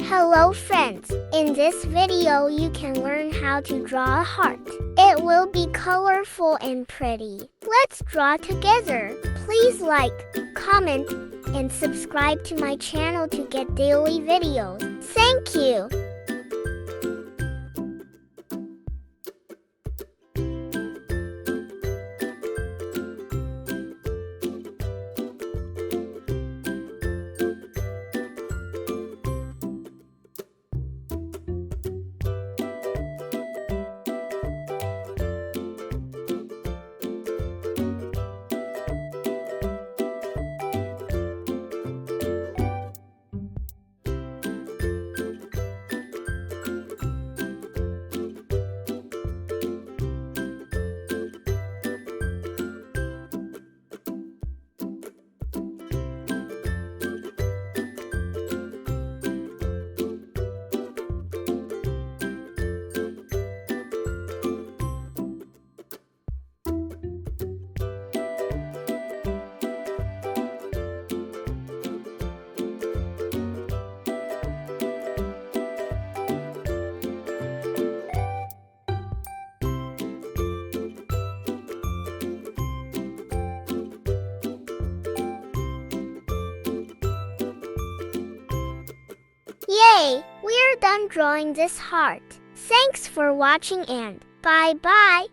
Hello friends, in this video you can learn how to draw a heart. It will be colorful and pretty. Let's draw together. Please like, comment, and subscribe to my channel to get daily videos. Thank you. Yay! We're done drawing this heart. Thanks for watching and bye-bye!